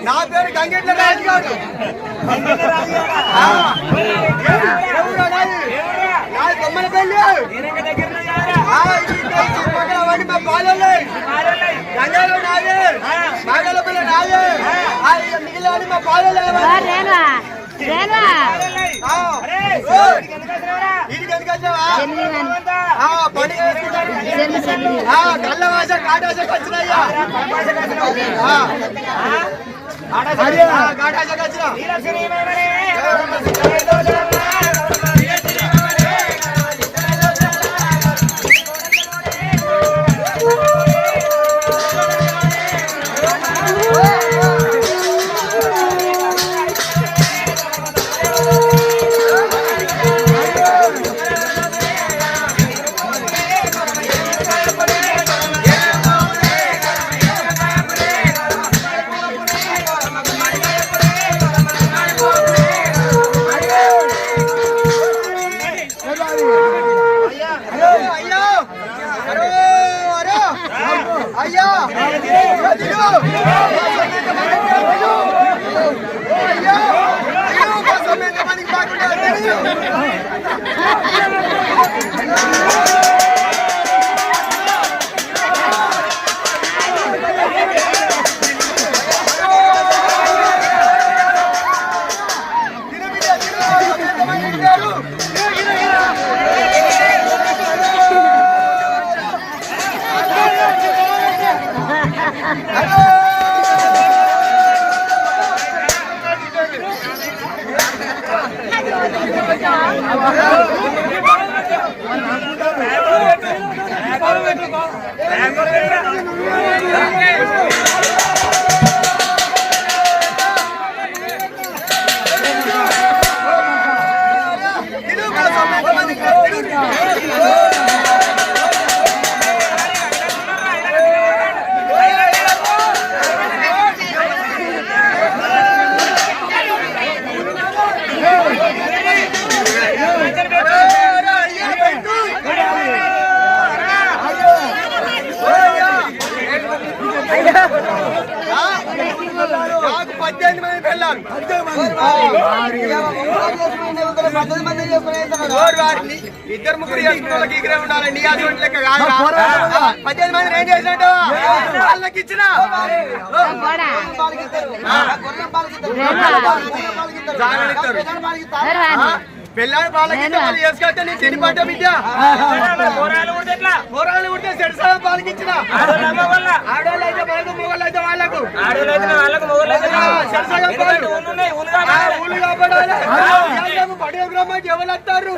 నా పేరు గంగెట్ల రాజుగారు. బొమ్మల పెళ్ళి మా పాలే గంగాలో నాదే మాగల పిల్ల నాదే మిగిలిన మా పాలే కళ్ళవాస కాటాసకు వచ్చినాయ్యా కాటాసకు వచ్చిన ఇద్దరు ముగ్గురు చేసుకున్న ఇక్కడే ఉండాలి. నీ అటువంటి లెక్క 18 మంది ఏం చేసినట్టు వాళ్ళకి ఇచ్చిన పిల్లలు పాలకి వాళ్ళు వేసుకొస్తే నీ తిని పడ్డ బిడ్డ పోరాలు ఉడితే సెడిసా పాలకి ఇచ్చిన ఆడవాళ్ళు అయితే వాళ్ళకు మొగళ్ళు అయితే వాళ్ళకు ఊళ్ళు కాపాడాలి. పడే గ్రామానికి ఎవరు వస్తారు?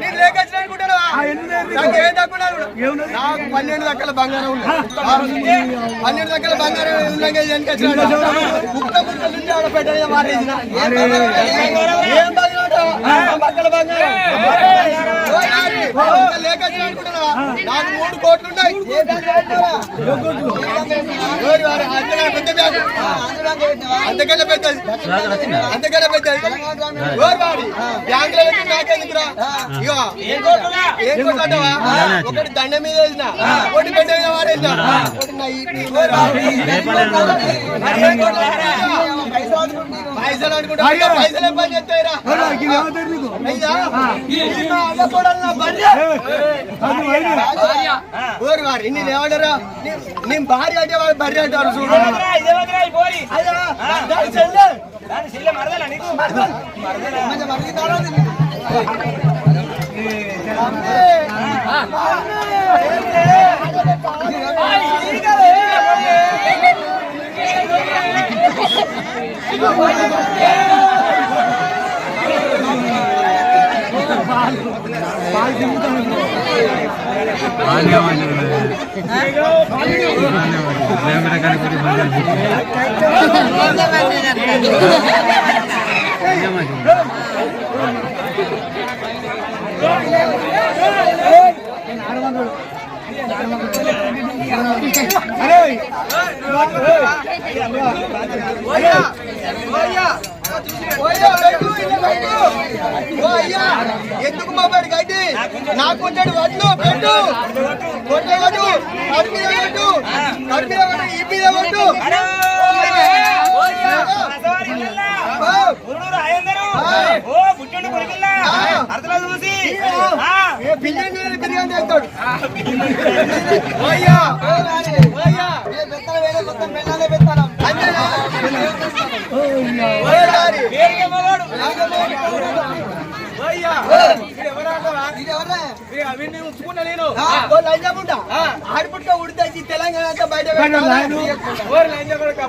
నేను లేకొచ్చిన అనుకుంటాను. నాకేం తక్కువ నాకు 12 దక్కల బంగారం ఉంది. 12 దక్కల బంగారం పెట్ట మారేసిన ఏం బక్కల బంగారం లేకొచ్చిన అనుకుంటున్నా. నాకు 3 కోట్లు ఉన్నాయి. అంతకన్నా పెద్దది అంతకన్నా పెద్దది బ్యాంకులో నాకెందుకురా? ఇగో ఏం కొట్టావా? ఒకటి దండ మీద వేసిన, ఒకటి పెద్ద మీద వాడేసిన, పైసలు అనుకుంటా. పైసలు ఏ పని చేస్తాయిరా? ఓరు వారి నేను ఏమంటారా? నేను భార్య అంటే వాళ్ళు భార్య అంటారు. చూడు ఎందుకు మా బడి గడ్డి నాకు కొట్టాడు వడ్లు పెట్టు కొట్టేవాడు కడుపు మీద కొట్టు కడుపు మీద కొట్టు ఈ మీద కొట్టు బిర్యానీ బిర్యానీ చేస్తాడు ఉంచుకున్నా నేను ఆడిపుట్ట ఉడితే తెలంగాణ అంతా బయట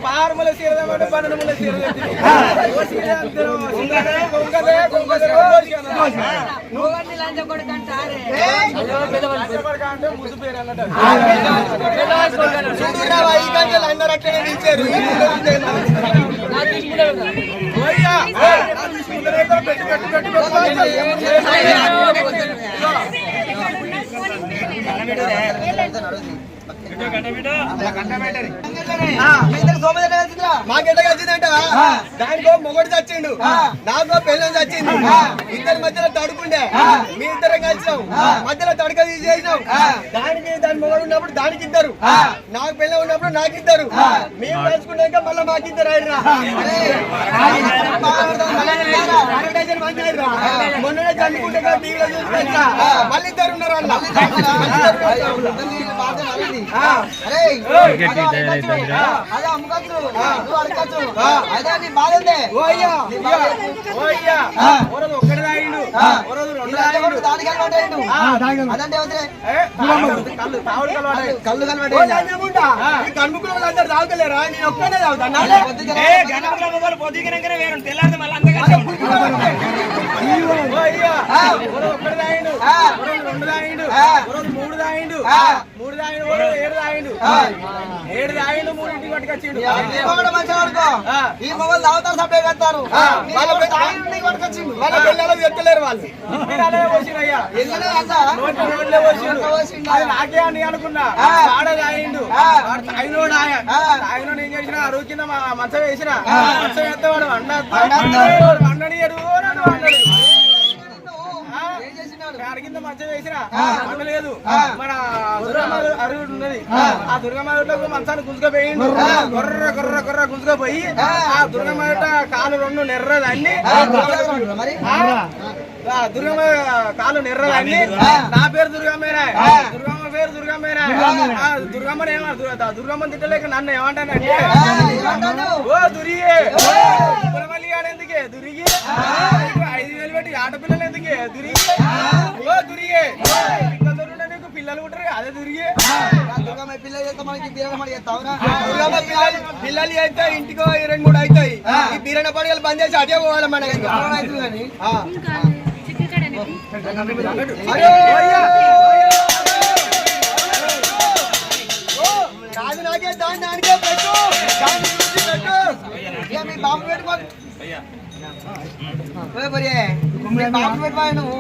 పారముల సీరదమంటే 12 సీర ముసు పేరు అన్నట్టు అందరూ అట్లనే నిలిచారు మాకెట్లా కలిసిందంట దానికో మొగడు చచ్చిండు నాకో పెళ్ళం చచ్చింది ఇద్దరి మధ్యలో తడుకుండే మీ ఇద్దరం కలిసినాం మధ్యలో తడక తీసేసినాం దానికి దాని మొగడు ఉన్నప్పుడు దానికి ఇద్దరు నాకు పెళ్ళం ఉన్నప్పుడు నాకు ఇద్దరు మేము కలుసుకున్నాక మళ్ళీ మాకిద్దరు అయినా మొన్ననే చదువుకుంటే టీవీలో చూసుకొచ్చా మళ్ళీ ఇద్దరు ఉన్నారు అన్న కనుముకులు అందరు తాగుతలేరా నేను ఒక్కనే తాగుతాను ఒక్కడు తాగిండు రెండు తాగిండు మూడు తాగిండు మూడు తాగిండు 7 తాగిండు 7 తాగిండు 3 ఇంటికి పట్టుకొచ్చిండు ఈ మొగలు తాగుతారు సభ్య కడతారు వాళ్ళ పిల్లలు ఎత్తలేరు వాళ్ళు నాకే అని అనుకున్నా ఆడ తాగిండు తాగినోడు తాగినోడు ఏం చేసిన అరువు కింద మంచం వేసిన మంచం వేస్తే వాడు అన్నడి ఎరువు అన్నాడు కింద మంచం వేసిన అనలేదు మన దుర్గమ్మ అరువు ఉన్నది ఆ దుర్గమ్మ మంచాన్ని గుంజుకపోయిండు కొర్ర కొర్ర కొర్ర గుంజుకపోయి ఆ దుర్గమ్మ కాలు 2 నెర్రదాన్ని దుర్గమ్మ కాలు నెర్రదాన్ని నా పేరు దుర్గమ్మేనా దుర్గమ్మ పేరు దుర్గమ్మేనా దుర్గమ్మని ఏమంటారు దుర్గమ్మ తిట్టలేక నన్ను ఏమంటానంటే ఓ దురిగే పురమల్లి ఎందుకే దురిగి 5,000 పెట్టి ఆడపిల్లలు ఎందుకే దురిగి ఓ దురిగే నీకు పిల్లలు ఉంటారు అదే దురిగి పిల్లలు అయితే ఇంటికో 2-3 అవుతాయి ఈ బీరణ పండుగలు బంద్ చేసి అదే పోవాలి మనకి కాదు నాకే దానికే పెట్టు మీ బాబు పెట్టుకోండి బాబు పెట్టిపోయా నువ్వు